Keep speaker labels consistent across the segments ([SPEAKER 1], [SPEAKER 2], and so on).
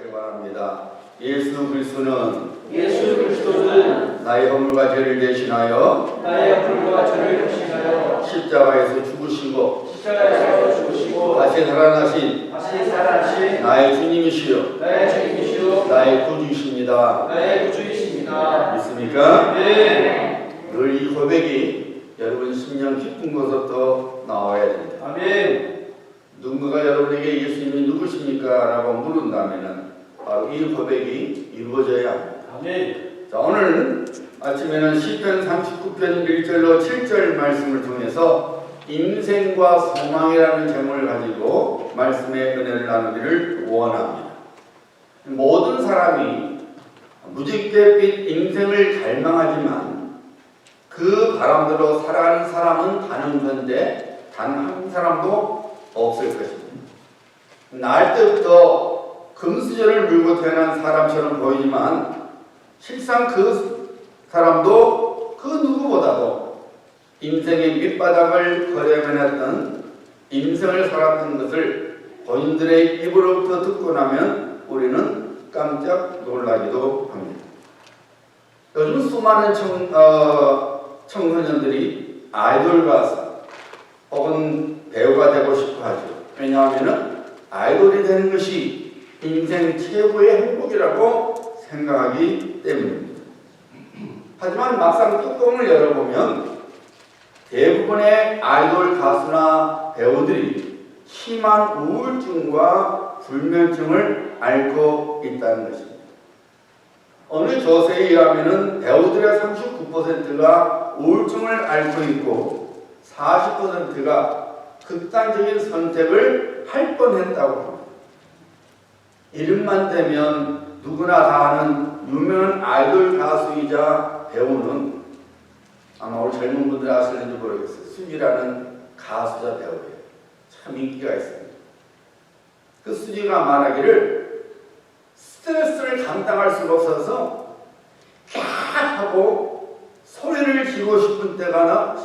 [SPEAKER 1] 기도하시기 바랍니다. 예수 그리스도는 나의 허물과 죄를 대신하여 십자가에서 죽으시고 다시 살아나신 나의 주님이시여 나의 구주이십니다. 믿습니까?
[SPEAKER 2] 네.
[SPEAKER 1] 늘 이 고백이 여러분 심령 깊은 곳부터 나와야 됩니다.
[SPEAKER 2] 아멘.
[SPEAKER 1] 누군가가 여러분에게 예수님이 누구십니까? 라고 물은다면 바로 이 고백이 이루어져야 합니다.
[SPEAKER 2] 아멘.
[SPEAKER 1] 자, 오늘 아침에는 시편 39편 1절로 7절 말씀을 통해서 인생과 소망이라는 제목을 가지고 말씀의 은혜를 나누기를 원합니다. 모든 사람이 무지갯빛 인생을 갈망하지만 그 바람대로 살아가는 사람은 단 한데 단 한 사람도 없을 것입니다. 날 때부터 금수저를 물고 태어난 사람처럼 보이지만 실상 그 사람도 그 누구보다도 인생의 밑바닥을 걸어면했던 인생을 살았던 것을 본인들의 입으로부터 듣고 나면 우리는 깜짝 놀라기도 합니다. 요즘 수많은 청소년들이 아이돌 가수 혹은 배우가 되고 싶어 하죠. 왜냐하면 아이돌이 되는 것이 인생 최고의 행복이라고 생각하기 때문입니다. 하지만 막상 뚜껑을 열어보면 대부분의 아이돌 가수나 배우들이 심한 우울증과 불면증을 앓고 있다는 것입니다. 어느 조사에 의하면 배우들의 39%가 우울증을 앓고 있고 40%가 극단적인 선택을 할 뻔했다고 합니다. 이름만 대면 누구나 다 아는 유명한 아이돌 가수이자 배우는 아마 우리 젊은 분들 아실는지 모르겠어요. 수지라는 가수자 배우예요. 참 인기가 있습니다. 그 수지가 말하기를 스트레스를 감당할 수가 없어서 캬 하고 소리를 지르고 싶은 때가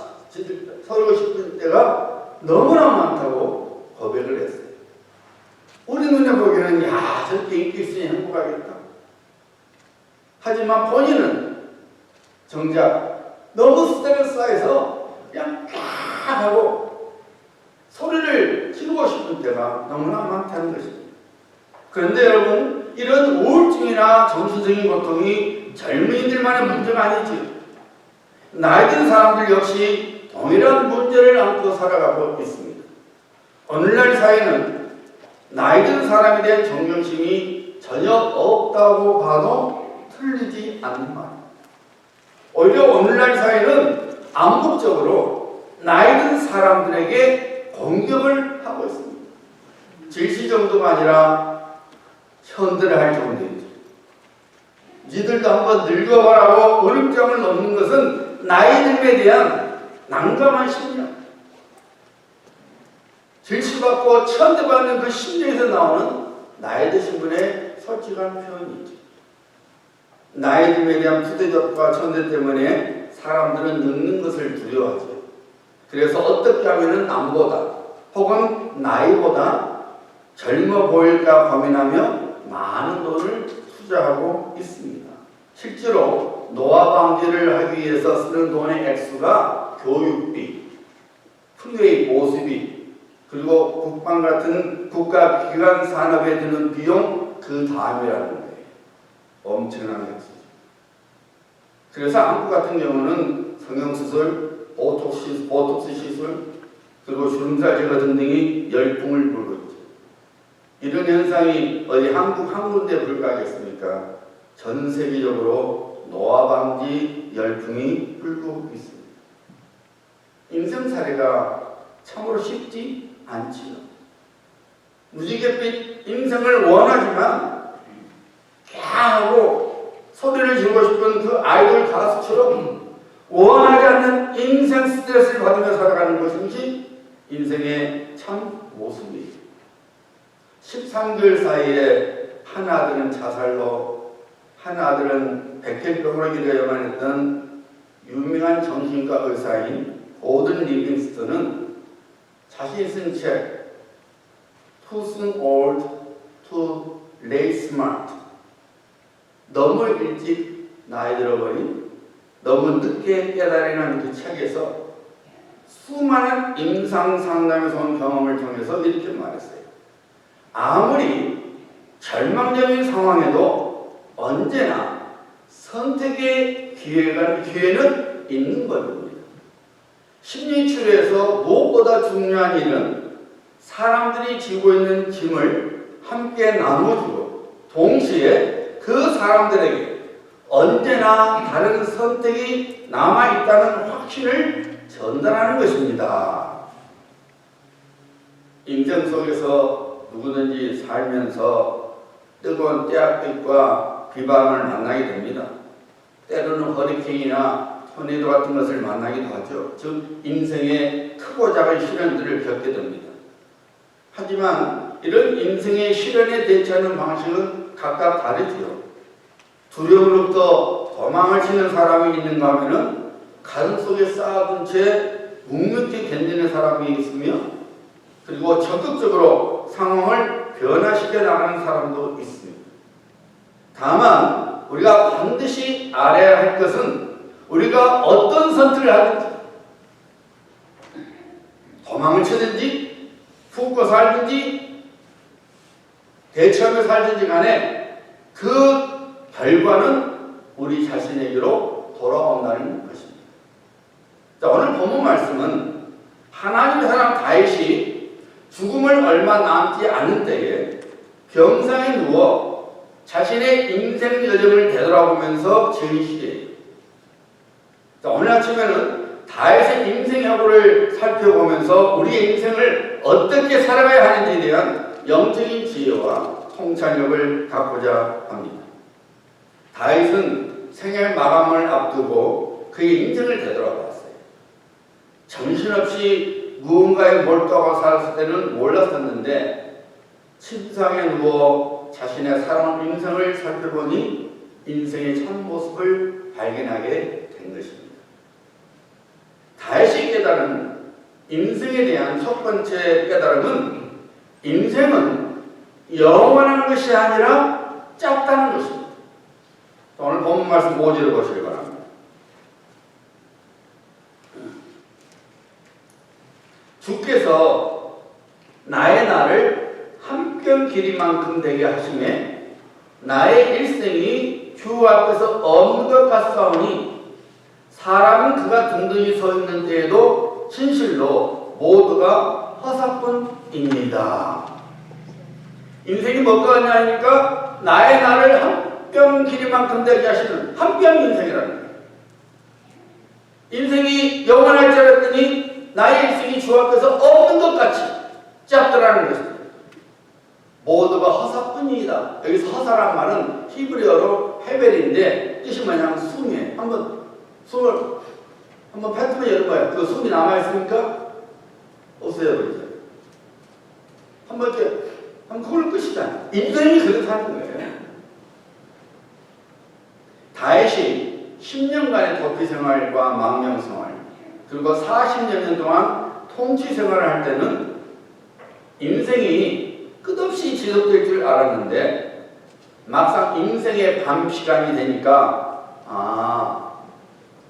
[SPEAKER 1] 너무나 많다고 고백을 했어요. 우리 눈에 보기에는 야 저렇게 인기 있으니 행복하겠다. 하지만 본인은 정작 너무 스트레스 쌓여서 그냥 캬 하고 소리를 지르고 싶은 때가 너무나 많다는 것입니다. 그런데 여러분, 이런 우울증이나 정신적인 고통이 젊은이들만의 문제가 아니지요. 나이 든 사람들 역시 동일한 문제를 안고 살아가고 있습니다. 오늘날 사회는 나이 든 사람에 대한 존경심이 전혀 없다고 봐도 틀리지 않는 말입니다. 오히려 오늘날 사회는 암묵적으로 나이 든 사람들에게 공격을 하고 있습니다. 질시 정도가 아니라 현대를 할 정도이죠. 니들도 한번 늙어보라고 어림장을 넘는 것은 나이듦에 대한 난감한 심령, 질시받고 천대받는 그 심령에서 나오는 나이 드신 분의 솔직한 표현이죠. 나이듦에 대한 부대접과 천대 때문에 사람들은 늙는 것을 두려워하죠. 그래서 어떻게 하면 남보다 혹은 나이보다 젊어 보일까 고민하며 많은 돈을 투자하고 있습니다. 실제로 노화 방지를 하기 위해서 쓰는 돈의 액수가 교육비, 프리웨이 보수비, 그리고 국방 같은 국가기관 산업에 드는 비용 그 다음이라는 거예요. 엄청난 액수죠. 그래서 한국 같은 경우는 성형수술, 보톡스 시술, 그리고 주름살 제거 등등이 열풍을 불고 있죠. 이런 현상이 어디 한국 한 군데에 불과하겠습니까? 전 세계적으로 노화 방지 열풍이 불고 있습니다. 인생 사례가 참으로 쉽지 않지요. 무지갯빛 인생을 원하지만 캬하고 소리를 지르고 싶은 그 아이돌 가수처럼 원하지 않는 인생 스트레스를 받으며 살아가는 것인지 인생의 참 모습이에요. 13개월 사이에 한 아들은 자살로, 한 아들은 백혈병으로 이르야만 했던 유명한 정신과 의사인 고든 리빙스턴은 자신이 쓴 책 Too Soon Old to late smart. 너무 일찍 나이 들어버린, 너무 늦게 깨달으라는 그 책에서 수많은 임상 상담에서 온 경험을 통해서 이렇게 말했어요. 아무리 절망적인 상황에도 언제나 선택의 기회는 있는 겁니다. 심리치료에서 무엇보다 중요한 일은 사람들이 지고 있는 짐을 함께 나눠주고 동시에 그 사람들에게 언제나 다른 선택이 남아있다는 확신을 전달하는 것입니다. 인생 속에서 누구든지 살면서 뜨거운 태양빛과 비바람을 만나게 됩니다. 때로는 허리케인이나 토네이도 같은 것을 만나기도 하죠. 즉 인생의 크고 작은 시련들을 겪게 됩니다. 하지만 이런 인생의 시련에 대처하는 방식은 각각 다르지요. 두려움으로부터 도망을 치는 사람이 있는가 하면은 가슴속에 쌓아둔 채 묵묵히 견디는 사람이 있으며, 그리고 적극적으로 상황을 변화시켜 나가는 사람도 있습니다. 다만 우리가 반드시 알아야 할 것은 우리가 어떤 선택을 하든지, 도망을 치든지 훅고 살든지 대처하며 살든지 간에 그 결과는 우리 자신에게로 돌아온다는 것입니다. 자, 오늘 본문 말씀은 하나님의 사람 다윗이 죽음을 얼마 남지 않은 때에 병상에 누워 자신의 인생 여정을 되돌아보면서 지은 시예요. 자, 오늘 아침에는 다윗의 인생 여부를 살펴보면서 우리의 인생을 어떻게 살아가야 하는지에 대한 영적인 지혜와 통찰력을 갖고자 합니다. 다윗은 생애 마감을 앞두고 그의 인생을 되돌아봤어요. 정신없이 무언가에 몰두하고 살았을 때는 몰랐었는데 침상에 누워 자신의 살아온 인생을 살펴보니 인생의 참모습을 발견하게 된 것입니다. 다윗이 깨달은 인생에 대한 첫 번째 깨달음은 인생은 영원한 것이 아니라 짧다는 것입니다. 오늘 본문 말씀 5절을 보시기 바랍니다. 주께서 나의 날을 한뼘 길이만큼 되게 하심에 나의 일생이 주 앞에서 없는 것 같사오니 사람은 그가 등등히 서 있는 때에도 진실로 모두가 허사뿐입니다. 인생이 뭐가 하냐 하니까 나의 날을 한 뼘 길이만큼 되게 하시는 한 뼘 인생이라는 거예요. 인생이 영원할 줄 알았더니 나의 일생이 주 앞에서 없는 것 같이 짧더라는 것입니다. 모두가 허사뿐이다. 여기서 허사란 말은 히브리어로 헤벨인데 뜻이 뭐냐면 숨이에요. 숨을 한번 뱉으면 여는 거예요. 그 숨이 남아있으니까 없애버리죠. 한번 그걸 끝이잖아요. 인생이 그렇게 사는 거예요. 다윗이 10년간의 도피 생활과 망명 생활, 그리고 40여 년 동안 통치 생활을 할 때는 인생이 끝없이 지속될 줄 알았는데 막상 인생의 밤 시간이 되니까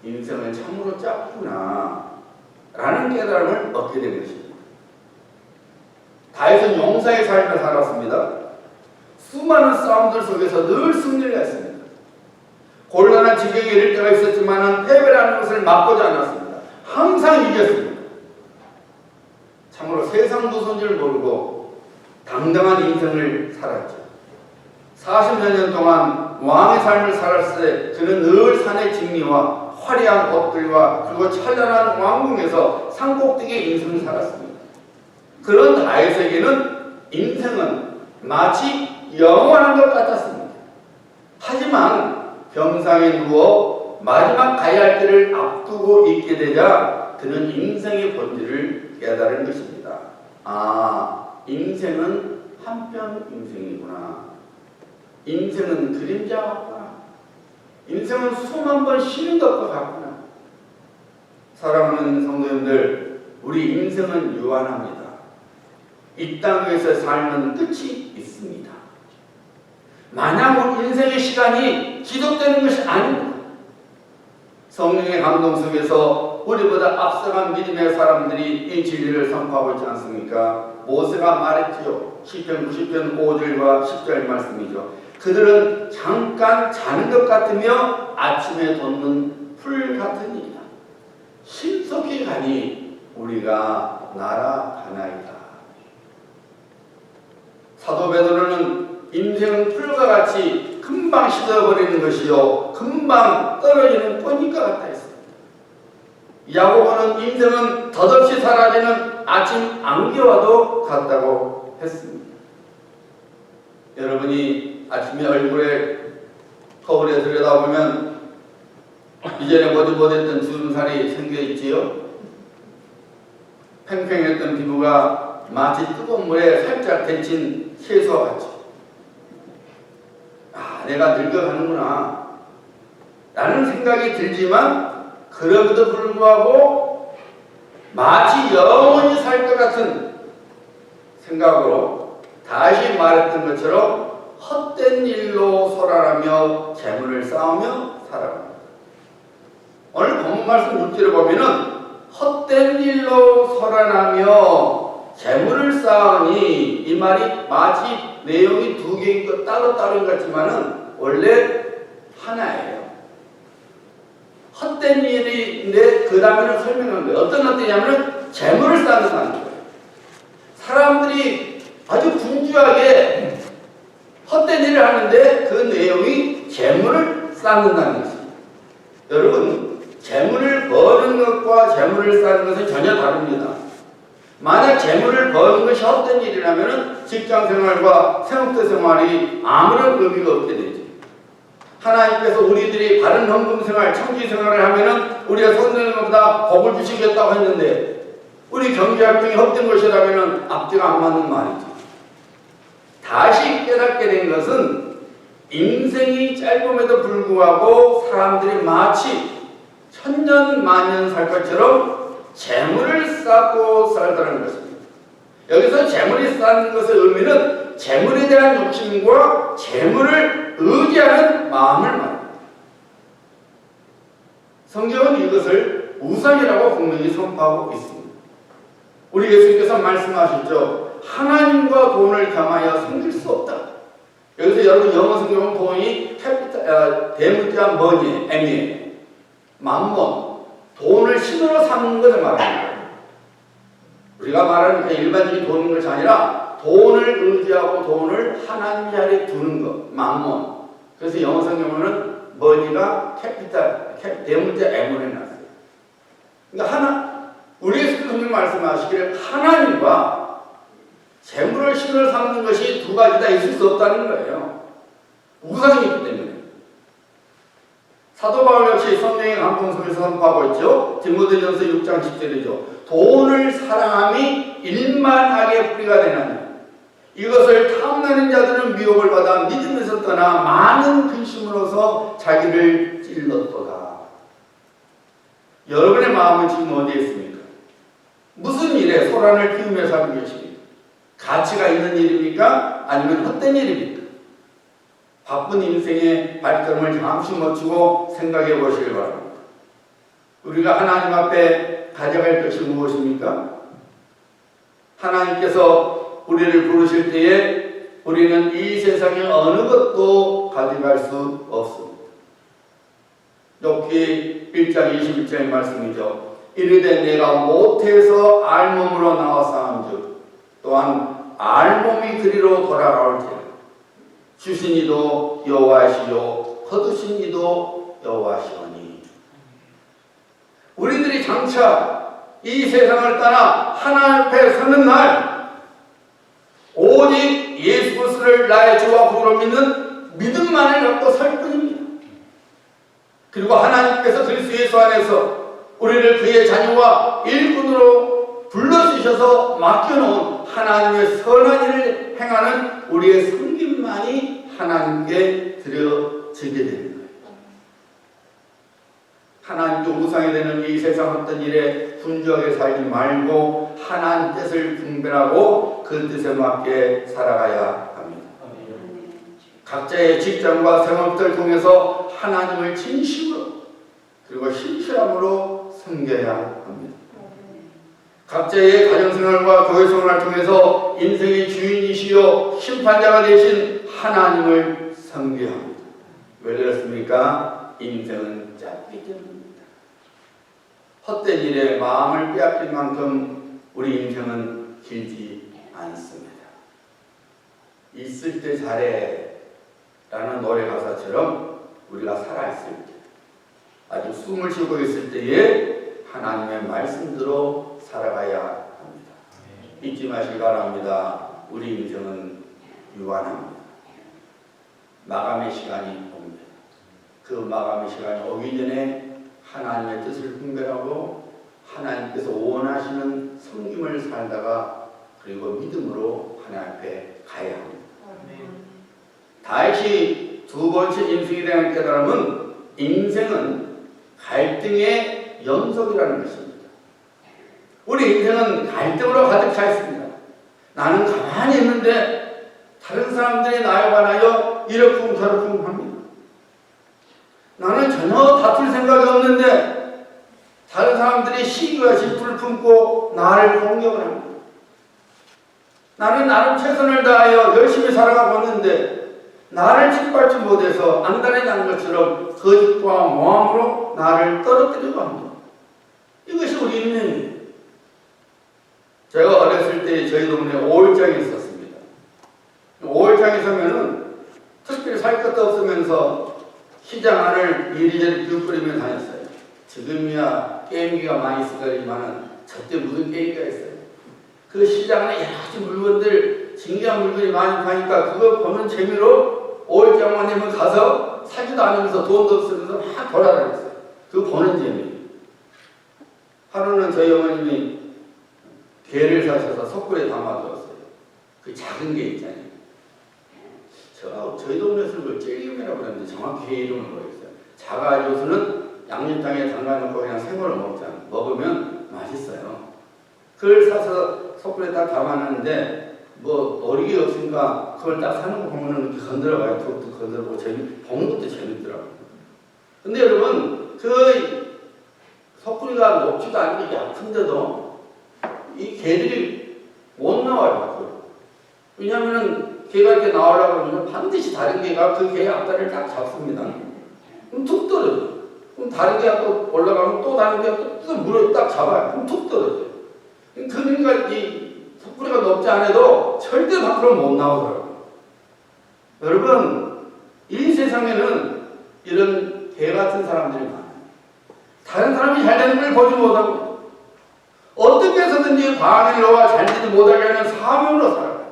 [SPEAKER 1] 인생은 참으로 짧구나 라는 깨달음을 얻게 된 것입니다. 다윗은 용사의 삶을 살았습니다. 수많은 싸움들 속에서 늘 승리를 했습니다. 곤란한 지경에 이를 때가 있었지만 패배라는 것을 맛보지 않았습니다. 항상 이겼습니다. 참으로 세상 무서운 줄 모르고 당당한 인생을 살았죠. 40여 년 동안 왕의 삶을 살았을 때 그는 늘 산의 진미와 화려한 옷들과 그리고 찬란한 왕궁에서 산꼭대기의 인생을 살았습니다. 그런 다윗에게는 인생은 마치 영원한 것 같았습니다. 하지만 병상에 누워 마지막 가야 할 때를 앞두고 있게 되자 그는 인생의 본질을 깨달은 것입니다. 인생은 한뼘 인생이구나. 인생은 그림자 같구나. 인생은 숨 한 번 쉬는 것과 같구나. 사랑하는 성도님들, 우리 인생은 유한합니다. 이 땅에서 삶은 끝이 있습니다. 마냥 우리 인생의 시간이 지속되는 것이 아닙니다. 성령의 감동 속에서 우리보다 앞서간 믿음의 사람들이 이 진리를 선포하고 있지 않습니까? 모세가 말했지요. 시편 90편 5절과 10절 말씀이죠. 그들은 잠깐 자는 것 같으며 아침에 돋는 풀 같으니라. 신속히 가니 우리가 날아가나이다. 사도 베드로는 인생은 풀과 같이 금방 씻어버리는 것이요 금방 떨어지는 꽃잎과 같다 했습니다. 야고보는 인생은 덧없이 사라지는 아침 안개와도 같다고 했습니다. 여러분이 아침에 얼굴에 거울에 들여다보면 이전에 보지 못했던 주름살이 생겨있지요. 팽팽했던 피부가 마치 뜨거운 물에 살짝 데친 채소와 같이 내가 늙어가는구나 라는 생각이 들지만 그럼에도 불구하고 마치 영원히 살 것 같은 생각으로 다시 말했던 것처럼 헛된 일로 소란하며 재물을 쌓으며 살아갑니다. 오늘 본문 말씀 6절을 보면은 헛된 일로 소란하며 재물을 쌓으니 이 말이 마치 내용이 두 개인 것 따로따로인 것 같지만은 원래 하나예요. 헛된 일인데 그 다음에는 설명한 거예요. 어떤 헛되냐면은 재물을 쌓는다는 거예요. 사람들이 아주 분주하게 헛된 일을 하는데 그 내용이 재물을 쌓는다는 것입니다. 여러분, 재물을 버는 것과 재물을 쌓는 것은 전혀 다릅니다. 만약 재물을 버는 것이 헛된 일이라면 직장생활과 생업대 생활이 아무런 의미가 없게 되죠. 하나님께서 우리들이 바른 헌금생활, 청지생활을 하면은 우리가 손드는 것보다 복을 주시겠다고 했는데 우리 경제활동이 헛된 것이라면은 앞뒤가 안 맞는 말이죠. 다시 깨닫게 된 것은 인생이 짧음에도 불구하고 사람들이 마치 천년 만년 살 것처럼 재물을 쌓고 살다는 것입니다. 여기서 재물이 쌓는 것의 의미는 재물에 대한 욕심과 재물을 의지하는 마음을 말합니다. 성경은 이것을 우상이라고 분명히 선포하고 있습니다. 우리 예수님께서 말씀하셨죠. 하나님과 돈을 겸하여 섬길 수 없다. 여기서 여러분 영어 성경은 돈이 대문자 머니, M이에요. 만몬, 돈을 신으로 삼는 것을 말합니다. 우리가 말하는 그 일반적인 돈인 것이 아니라 돈을 의지하고 돈을 하나님 자리에 두는 것, 만몬. 그래서 영어 성경은 머니가 대문자 M으로 해놨어요. 그러니까 우리 예수님이 말씀하시기를 하나님과 재물을 신으로 삼는 것이 두 가지 다 있을 수 없다는 거예요. 우상이기 때문에. 사도 바울 역시 성령의 감동 속에서 선포하고 있죠. 디모데전서 6장 10절이죠. 돈을 사랑함이 일만하게 뿌리가 되나니 이것을 탐내는 자들은 미혹을 받아 믿음에서 떠나 많은 근심으로서 자기를 찔렀도다. 여러분의 마음은 지금 어디에 있습니까? 무슨 일에 소란을 피우며 살고 계십니까? 가치가 있는 일입니까? 아니면 헛된 일입니까? 바쁜 인생의 발걸음을 잠시 멈추고 생각해 보시길 바랍니다. 우리가 하나님 앞에 가져갈 것이 무엇입니까? 하나님께서 우리를 부르실 때에 우리는 이 세상의 어느 것도 가져갈 수 없습니다. 욥기 1장 21절의 말씀이죠. 이르되 내가 모태에서 알몸으로 나왔사온즉 또한 알몸이 그리로 돌아가올지라. 주신 이도 여호와시요 거두신 이도 여호와시오니. 우리들이 장차 이 세상을 떠나 하나님 앞에 서는 날 오직 예수 그리스도를 나의 주와 구주로 믿는 믿음만을 갖고 설 뿐입니다. 그리고 하나님께서 그리스도 예수 안에서 우리를 그의 자녀와 일꾼으로 불러주셔서 맡겨놓은 하나님의 선한 일을 행하는 우리의 섬김만이 하나님께 드려지게 되는 거예요. 하나님께 우상이 되는 이 세상 어떤 일에 분주하게 살지 말고 하나님 뜻을 분별하고 그 뜻에 맞게 살아가야 합니다. 각자의 직장과 생업들을 통해서 하나님을 진심으로 그리고 신실함으로 섬겨야 합니다. 각자의 가정생활과 교회생활을 통해서 인생의 주인이시요 심판자가 되신 하나님을 섬겨야 합니다. 왜 그렇습니까? 인생은 짧기 때문입니다. 헛된 일에 마음을 빼앗길 만큼 우리 인생은 길지 않습니다. 있을 때 잘해 라는 노래 가사처럼 우리가 살아있을 때 아주 숨을 쉬고 있을 때에 하나님의 말씀대로 살아가야 합니다. 잊지 마시기 바랍니다. 우리 인생은 유한합니다. 마감의 시간이 옵니다. 그 마감의 시간이 오기 전에 하나님의 뜻을 분별하고 하나님께서 원하시는 섬김을 살다가 그리고 믿음으로 하나님 앞에 가야 합니다. 다시 두 번째 인생에 대한 깨달음은 인생은 갈등의 연속이라는 것입니다. 우리 인생은 갈등으로 가득 차 있습니다. 나는 가만히 있는데 다른 사람들이 나에 관하여 이러쿵 저러쿵 합니다. 나는 전혀 다툴 생각이 없는데 다른 사람들이 시기와 질투를 품고 나를 공격을 합니다. 나는 나름 최선을 다하여 열심히 살아가고 있는데 나를 짓밟지 못해서 안달이 난 것처럼 거짓과 모함으로 나를 떨어뜨리고 합니다. 이것이 우리 인생이에요. 제가 어렸을 때 저희 동네에 5일장이 있었습니다. 5일장에 서면은 특별히 살 것도 없으면서 시장 안을 이리저리 비웃거리며 다녔어요. 지금이야 게임기가 많이 있을 거지만은 저때 무슨 게임기가 있어요. 그 시장 안에 여러 가지 물건들, 신기한 물건이 많이 파니까 그거 보는 재미로 5일장만 되면 가서 사지도 않으면서 돈도 없으면서 막 돌아다녔어요. 그거 보는 재미. 하루는 저희 어머님이 게를 사셔서 석굴에 담아두었어요. 그 작은 게 있잖아요. 저희 동네에서 그걸 찔김이라고 그러는데 정확히 게 이름을 모르겠어요. 작아져서는 양념장에 담가놓고 그냥 생으로 먹잖아요. 먹으면 맛있어요. 그걸 사서 석굴에 딱 담아놨는데 뭐 어리게 없으니까 그걸 딱 사는 거 보면은 이렇게 건드려봐요. 툭툭 건드려보고 보는 것도 재밌더라고요. 근데 여러분 그 석굴이가 높지도 않고 얕은데도 이 개들이 못 나와요. 밖으로. 왜냐하면은 개가 이렇게 나오려고 하면 반드시 다른 개가 그 개의 앞다리를 딱 잡습니다. 그럼 툭 떨어져요. 그럼 다른 개가 또 올라가면 또 다른 개가 또 물을 딱 잡아요. 그럼 툭 떨어져요. 그러니까 이 석굴이가 높지 않아도 절대 밖으로 못 나오더라고요. 여러분 이 세상에는 이런 개 같은 사람들이 많아요. 다른 사람이 잘 되는 걸 보지 못하고 어떻게 해서든지 과한 일로와 잘 되지 못하게 하는 사명으로 살아가요.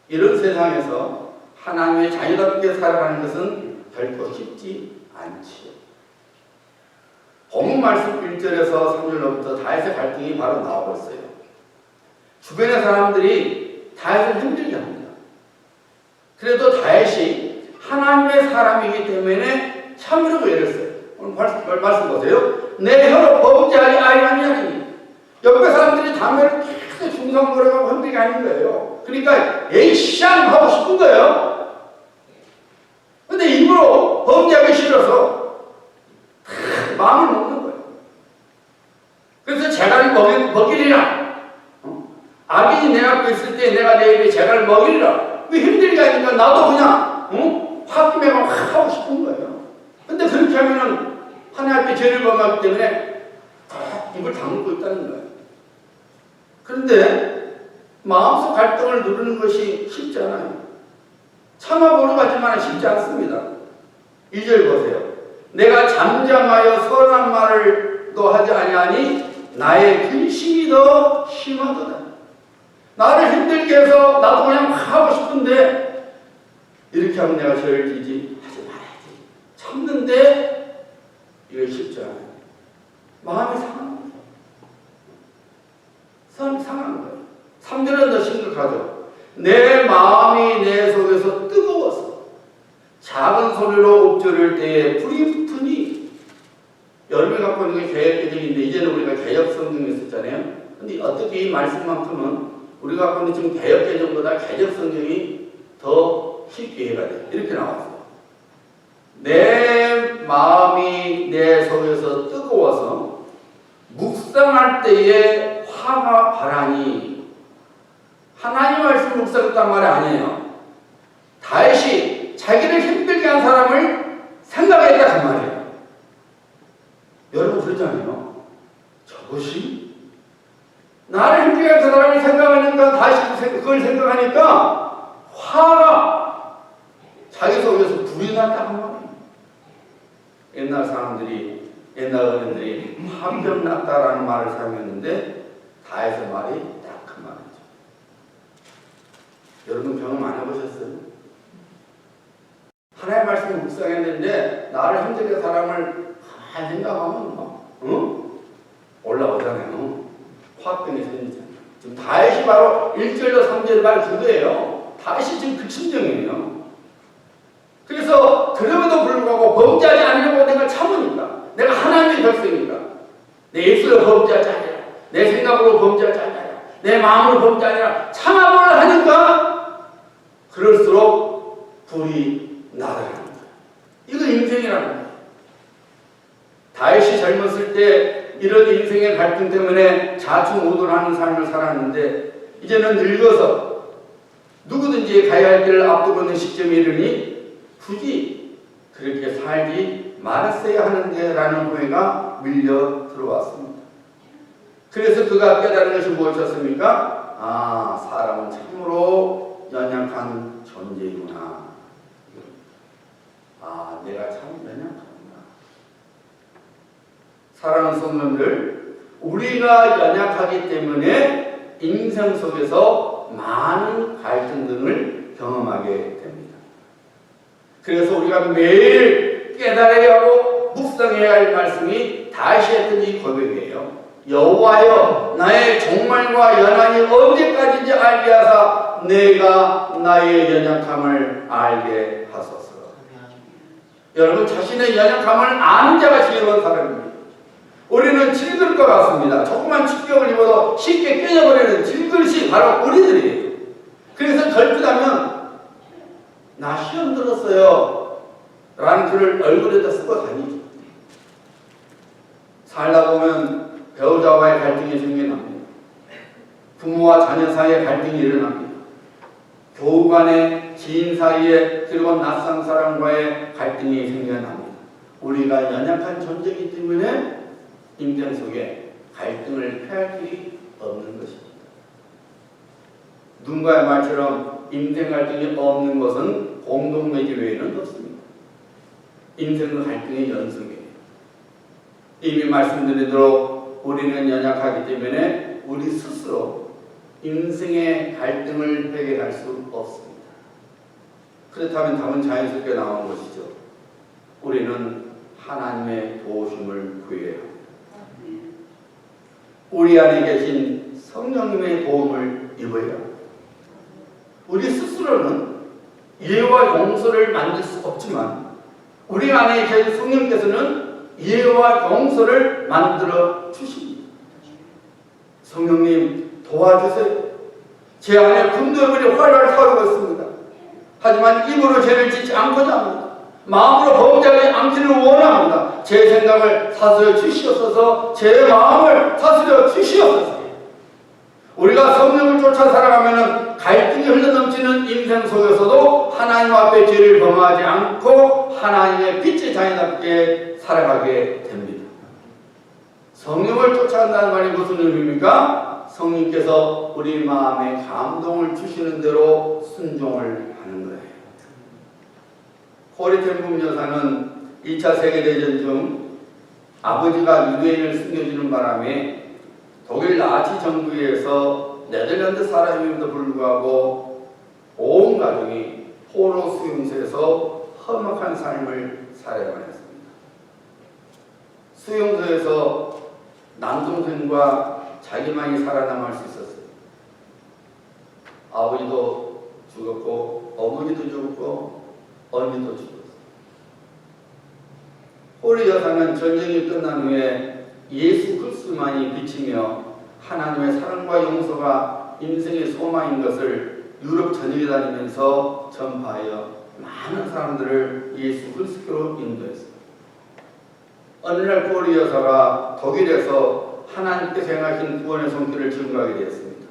[SPEAKER 1] 이런 세상에서 하나님의 자유롭게 살아가는 것은 결코 쉽지 않지요. 본문 말씀 1절에서 3절로부터 다윗의 갈등이 바로 나오고 있어요. 주변의 사람들이 다윗을 힘들게 합니다. 그래도 다윗이 하나님의 사람이기 때문에 참으려고 애를 써요. 오늘 말씀 보세요. 내 혀로 범죄하지 아니하니 옆에 사람들이 담배를 계속 중상거려가고 흔들게 하는 거예요. 그러니까 에이샹 하고 싶은 거예요. 근데 입으로 범죄하기 싫어서 마음을 먹는 거예요. 그래서 재갈을 먹이리라. 악인이 내 앞에 있을 때 내가 내 입에 재갈을 먹이리라. 왜 힘들게 하니까 나도 그냥 홧김에만 확 하고 싶은 거예요. 근데 그렇게 하면은 하나님 앞에 죄를 범하기 때문에 입을 다물고 있다는 거예요. 그런데 마음속 갈등을 누르는 것이 쉽지 않아요. 참아보려고 하지만 쉽지 않습니다. 2절 보세요. 내가 잠잠하여 선한 말을 또 하지 아니하니 나의 근심이 더 심하도다. 나를 힘들게 해서 나도 그냥 하고 싶은데 이렇게 하면 내가 죄를 지지 하지 말아야지. 참는데 이게 쉽지 않아요. 마음이 상한 거예요. 상한 거예요. 3절은 더 심각하죠. 내 마음이 내 속에서 뜨거워서 작은 소리로 읊조릴 때에 불이 붙으니 여름에 갖고 있는 게 개혁개정인데 이제는 우리가 개혁성경이 있었잖아요. 근데 어떻게 이 말씀만큼은 우리가 갖고 있는 지금 개혁개정보다 개혁성경이 더 쉽게 이해가 돼. 이렇게 나왔어요. 내 마음이 내 속에서 뜨거워서 묵상할 때에 화가 바라니. 하나님 말씀 묵상했단 말이 아니에요. 다윗이 자기를 힘들게 한 사람을 생각했다 그 말이에요. 여러분 그러잖아요. 저것이 나를 힘들게 한 사람을 생각하니까 다시 그걸 생각하니까 화가 자기 속에서 불이 났다 그 말이에요. 옛날 사람들이 옛날 어른들이 화병 났다라는 말을 사용했는데 다윗의 말이 딱 그 말이죠. 여러분 경험 안 해보셨어요? 하나님의 말씀을 묵상했는데 나를 힘들게 사람을 가만히 생각하면 올라오잖아요. 화병이 생기잖아요. 지금 다윗이 바로 1절로 3절 말 그거예요. 다윗이 지금 그 심정이에요. 그래서 그럼에도 불구하고 범죄하지 않으려고 내가 참으니까, 내가 하나님의 백성이니까, 내 입술로 범죄하지 아니라, 내 생각으로 범죄하지 아니라, 내 마음으로 범죄하지 아니라 참아보려 하니까 그럴수록 불이 나더라는 거예요. 이거 인생이라는 거예요. 다윗이 젊었을 때 이런 인생의 갈등 때문에 좌충우돌하는 삶을 살았는데 이제는 늙어서 누구든지 가야 할 길을 앞두고 있는 시점에 이르니 굳이 그렇게 살지 말았어야 하는데 라는 후회가 밀려 들어왔습니다. 그래서 그가 깨달은 것이 무엇이었습니까? 아, 사람은 참으로 연약한 존재이구나. 아, 내가 참 연약하구나. 사랑하는 성도님들, 우리가 연약하기 때문에 인생 속에서 많은 갈등 등을 경험하게 됩니다. 그래서 우리가 매일 깨달아야 하고 묵상해야 할 말씀이 다시 했던 이 고백이에요. 여호와여, 나의 종말과 연한이 언제까지인지 알게 하사 내가 나의 연약함을 알게 하소서. 여러분, 자신의 연약함을 아는 자가 지혜로운 사람입니다. 우리는 질그릇 것 같습니다. 조그만 충격을 입어도 쉽게 깨져버리는 질그릇이 바로 우리들이에요. 그래서 결핍하면 나 시험 들었어요 라는 글을 얼굴에다 쓰고 다니죠. 살다 보면 배우자와의 갈등이 생겨납니다. 부모와 자녀 사이에 갈등이 일어납니다. 교우 간에 지인 사이에 그리고 낯선 사람과의 갈등이 생겨납니다. 우리가 연약한 존재이기 때문에 인생 속에 갈등을 피할 길이 없는 것입니다. 누군가의 말처럼 인생 갈등이 없는 것은 공동매질 외에는 없습니다. 인생의 갈등의 연속이에요. 이미 말씀드린 대로 우리는 연약하기 때문에 우리 스스로 인생의 갈등을 해결할 수 없습니다. 그렇다면 답은 자연스럽게 나오는 것이죠. 우리는 하나님의 도우심을 구해야 합니다. 우리 안에 계신 성령님의 도움을 입어야 합니다. 우리 스스로는 이해와 용서를 만들 수 없지만 우리 안에 계신 성령께서는 이해와 용서를 만들어 주십니다. 성령님 도와주세요. 제 안에 분노의 불이 활활 타오르고 있습니다. 하지만 입으로 죄를 짓지 않고자 합니다. 마음으로 범죄하지 않기를 원합니다. 제 생각을 다스려 주시옵소서. 제 마음을 다스려 주시옵소서. 우리가 성령을 쫓아 살아가면 갈등이 흘러넘치는 인생 속에서도 하나님 앞에 죄를 범하지 않고 하나님의 빛의 자녀답게 살아가게 됩니다. 성령을 쫓아간다는 말이 무슨 의미입니까? 성령께서 우리 마음에 감동을 주시는 대로 순종을 하는 거예요. 코리 텐붐 여사는 2차 세계대전 중 아버지가 유대인을 숨겨주는 바람에 독일 나치 정부에서 네덜란드 사람임에도 불구하고 온 가족이 포로 수용소에서 험악한 삶을 살아야만 했습니다. 수용소에서 남동생과 자기만이 살아남을 수 있었어요. 아버지도 죽었고 어머니도 죽었고 언니도 죽었어요. 호리 여사는 전쟁이 끝난 후에 예수 그리스도만이 비치며 하나님의 사랑과 용서가 인생의 소망인 것을 유럽 전역에 다니면서 전파하여 많은 사람들을 예수 그리스도로 인도했습니다. 어느 날 고리 여사가 독일에서 하나님께서 행하신 구원의 손길을 증거하게 되었습니다.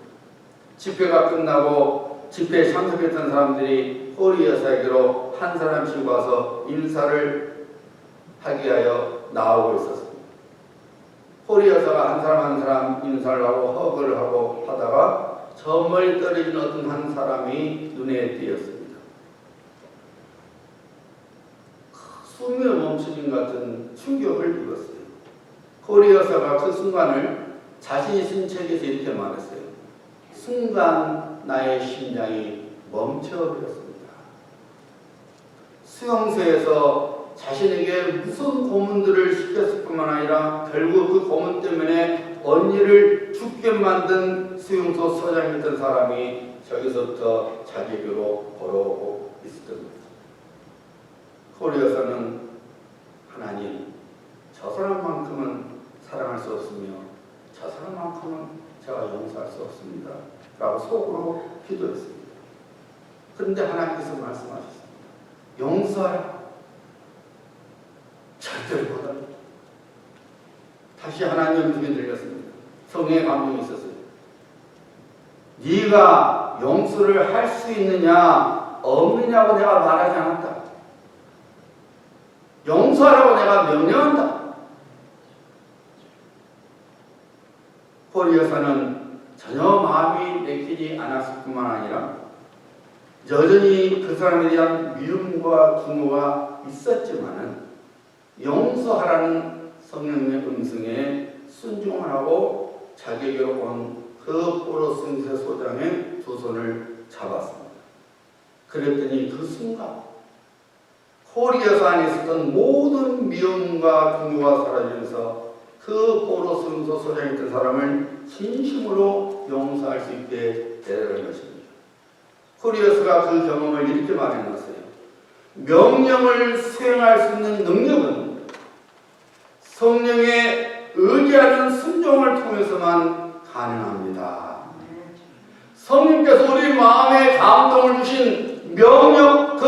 [SPEAKER 1] 집회가 끝나고 집회에 참석했던 사람들이 고리 여사에게로 한 사람씩 와서 인사를 하기 위하여 나오고 있었습니다. 고리 여사가 한 사람 인사를 하고 허그를 하고 하다가 저 멀리 떨어진 어떤 한 사람이 눈에 띄었습니다. 숨이 멈춰진 같은 충격을 입었어요. 고리 여사가 그 순간을 자신이 쓴 책에서 이렇게 말했어요. 순간 나의 심장이 멈춰버렸습니다. 수용소에서 자신에게 무슨 고문들을 시켰을 뿐만 아니라 결국 그 고문 때문에 언니를 죽게 만든 수용소 소장이었던 사람이 저기서부터 자기에게로 걸어오고 있었던 거죠. 고리 여사는 하나님, 저 사람만큼은 사랑할 수 없으며 저 사람만큼은 제가 용서할 수 없습니다 라고 속으로 기도했습니다. 그런데 하나님께서 말씀하셨습니다. 용서하라. 절대로 못합니다. 다시 하나님의 음성이 들렸습니다. 성령의 감동이 있었어요. 네가 용서를 할 수 있느냐 없느냐고 내가 말하지 않았다. 용서하라고 내가 명령한다. 고리 여사는 전혀 마음이 내키지 않았을 뿐만 아니라 여전히 그 사람에 대한 미움과 분노가 있었지만은 용서하라는 성령의 음성에 순종을 하고 자기에게로 온 그 포로승세 소장의 두 손을 잡았습니다. 그랬더니 그 순간 고리 여사 안에 있었던 모든 미움과 분노가 사라지면서 그 포로승세 소장이었던 사람을 진심으로 용서할 수 있게 되는 것입니다. 고리 여사가 그 경험을 이렇게 말해놨어요. 명령을 수행할 수 있는 능력은 성령에 의지하는 순종을 통해서만 가능합니다. 성령께서 우리 마음에 감동을 주신 명령,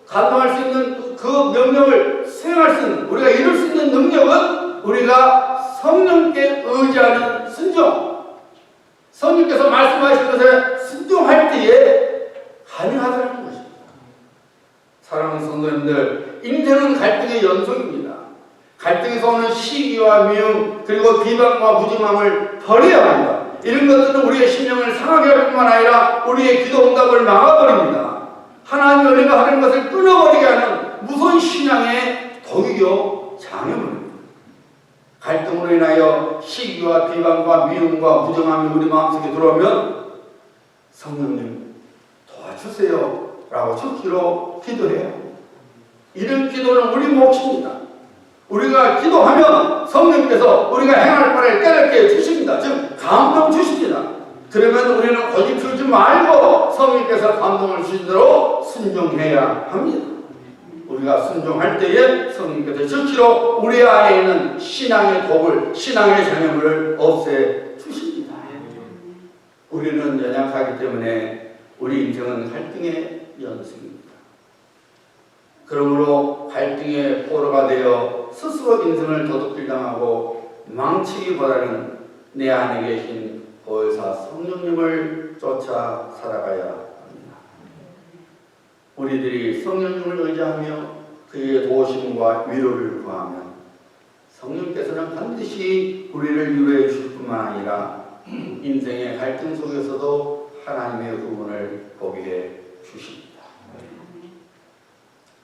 [SPEAKER 1] 감동할 수 있는 그 명령을 수행할 수 있는, 우리가 이룰 수 있는 능력은 우리가 성령께 의지하는 순종, 성령께서 말씀하신 것에 순종할 때에 가능하다는 것입니다. 사랑하는 성도님들, 인생은 갈등의 연속입니다. 갈등에서 오는 시기와 미움 그리고 비방과 무짐함을 버려야 합니다. 이런 것들은 우리의 심령을 상하게 할 뿐만 아니라 우리의 기도 응답을 막아버립니다. 하나님의 은혜가 하는 것을 끊어버리게 하는 무서운 신앙의 독이요 장애물입니다. 갈등으로 인하여 시기와 비방과 미움과 무정함이 우리 마음속에 들어오면 성령님 도와주세요 라고 적기로 기도해요. 이런 기도는 우리 몫입니다. 우리가 기도하면 성령께서 우리가 행할 바를 깨닫게 해주십니다. 즉 감동 주십니다. 그러면 우리는 고집주지 말고 성령께서 감동을 주신 대로 순종해야 합니다. 우리가 순종할 때에 성령께서 즉시로 우리 안에 있는 신앙의 독을, 신앙의 장애물을 없애 주십니다. 우리는 연약하기 때문에 우리 인생은 갈등의 연습입니다. 그러므로 갈등의 포로가 되어 스스로 인생을 도둑질 당하고 망치기보다는 내 안에 계신 보혜사 성령님을 쫓아 살아가야 합니다. 우리들이 성령님을 의지하며 그의 도우심과 위로를 구하면 성령께서는 반드시 우리를 위로해 주실 뿐만 아니라 인생의 갈등 속에서도 하나님의 구원을 보게 해 주십니다.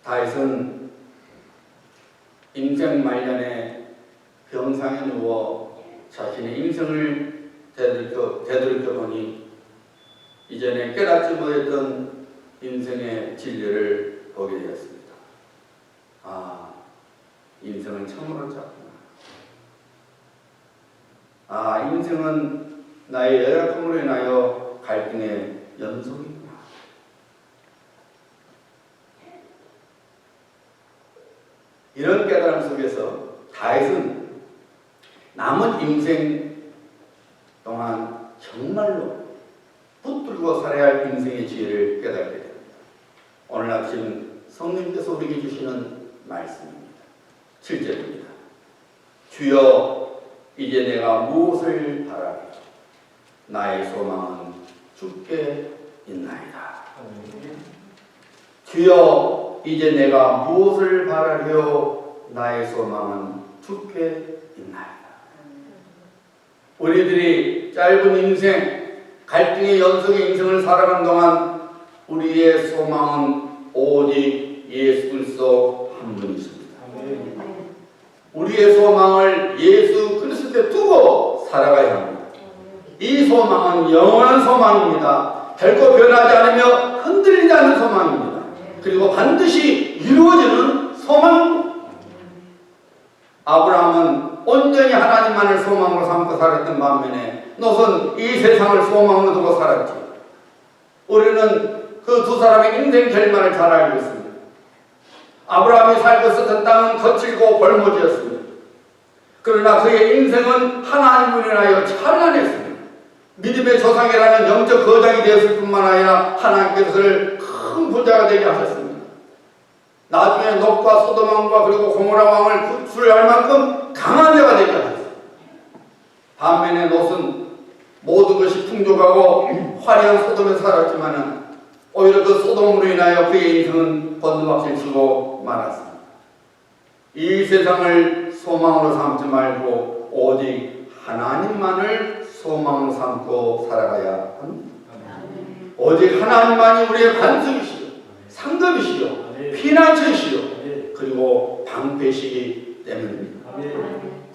[SPEAKER 1] 다윗은 인생 말년에 병상에 누워 자신의 인생을 되돌이켜 보니 이전에 깨닫지 못했던 인생의 진리를 보게 되었습니다. 아, 인생은 참으로 작구나. 아, 인생은 나의 연약함으로 인하여 갈등의 연속이구나. 이런 깨달음 속에서 다윗은 남은 인생 동안 정말로 붙들고 살아야 할 인생의 지혜를 깨닫게 됩니다. 오늘 아침 성령께서 우리에게 주시는 말씀입니다. 7절입니다. 주여 이제 내가 무엇을 바라리 나의 소망은 주께 있나이다. 주여 이제 내가 무엇을 바라려 나의 소망은 주께 있나이다. 우리들이 짧은 인생, 갈등의 연속의 인생을 살아가는 동안 우리의 소망은 오직 예수 그리스도 한 분이십니다. 우리의 소망을 예수 그리스도에 두고 살아가야 합니다. 이 소망은 영원한 소망입니다. 결코 변하지 않으며 흔들리지 않는 소망입니다. 그리고 반드시 이루어지는 소망입니다. 아브라함은 온전히 하나님만을 소망으로 삼고 살았던 반면에 롯은 이 세상을 소망으로 두고 살았지. 우리는 그 두 사람의 인생 결말을 잘 알고 있습니다. 아브라함이 살고 있었던 땅은 거칠고 벌모지였습니다. 그러나 그의 인생은 하나님을 인하여 찬란했습니다. 믿음의 조상이라는 영적 거장이 되었을 뿐만 아니라 하나님께서 그를 큰 부자가 되게 하셨습니다. 나중에 롯과 소돔 왕과 그리고 고모라 왕을 구출할 만큼 강한 자가 되게 하셨습니다. 반면에 롯은 모든 것이 풍족하고 화려한 소돔에 살았지만은 오히려 그 소돔으로 인하여 그의 인생은 번두박질치고 말았습니다. 이 세상을 소망으로 삼지 말고 오직 하나님만을 소망으로 삼고 살아가야 합니다. 오직 하나님만이 우리의 반석이시요 상급이시요 피난처이시요 그리고 방패시기 때문입니다.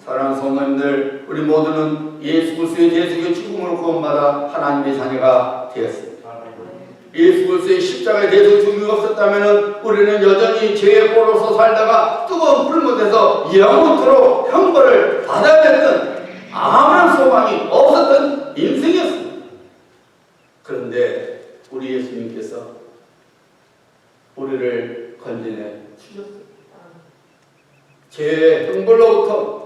[SPEAKER 1] 사랑하는 성도님들, 우리 모두는 예수 그리스도의 대속의 죽음으로 구원받아 하나님의 자녀가 되었습니다. 예수 그리스도의 십자가의 대속 죽음이 없었다면 우리는 여전히 죄의 꼴로서 살다가 뜨거운 불못에서 영원토록 형벌을 받아야 했던 아무런 소망이 없었던 인생이었습니다. 그런데 우리 예수님께서 우리를 건져내 주셨습니다. 죄의 형벌로부터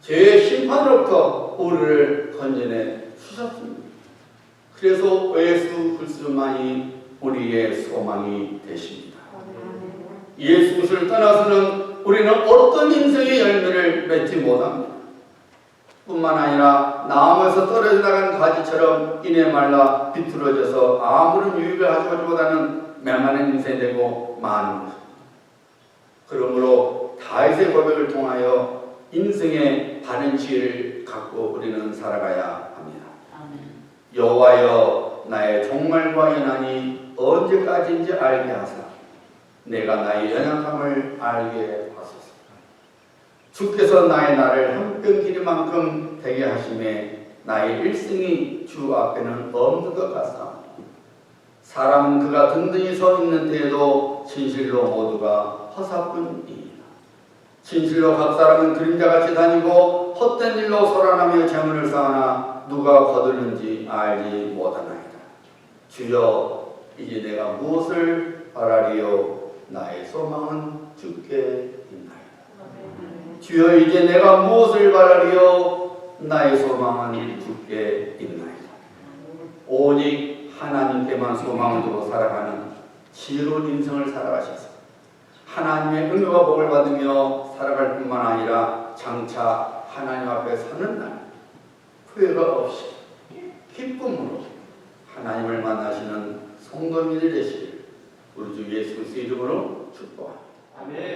[SPEAKER 1] 죄의 심판으로부터 우리를 건져내 주셨습니다. 그래서 예수 그리스도만이 우리의 소망이 되십니다. 예수 그리스도를 떠나서는 우리는 어떤 인생의 열매를 맺지 못합니다. 뿐만 아니라 나무에서 떨어져 나간 가지처럼 이내 말라 비틀어져서 아무런 유익을 하지 못하는 메마른 인생이 되고 마는 것입니다. 그러므로 다윗의 고백을 통하여 인생의 바른 지혜를 갖고 우리는 살아가야 합니다. 여호와여 나의 종말과 연한이 언제까지인지 알게 하사 내가 나의 연약함을 알게 하소서. 주께서 나의 날을 한 뼘 길이만큼 되게 하심에 나의 일생이 주 앞에는 없는 것 같사오니 사람은 그가 든든히 서 있는 때에도 진실로 모두가 허사뿐이니라. 진실로 각 사람은 그림자같이 다니고 헛된 일로 소란하며 재물을 쌓으나 누가 거두는지 알지 못하나이다. 주여 이제 내가 무엇을 바라리요 나의 소망은 주께 있나이다. 주여 이제 내가 무엇을 바라리요 나의 소망은 주께 있나이다. 오직 하나님께만 소망을 두고 살아가는 지혜로운 인생을 살아가셔서 하나님의 은혜와 복을 받으며 살아갈 뿐만 아니라 장차 하나님 앞에 사는 날 후회가 없이 기쁨으로 하나님을 만나시는 성도님들이 되시길 우리 주 예수 그리스도의 이름으로 축복합니다.
[SPEAKER 2] 아멘.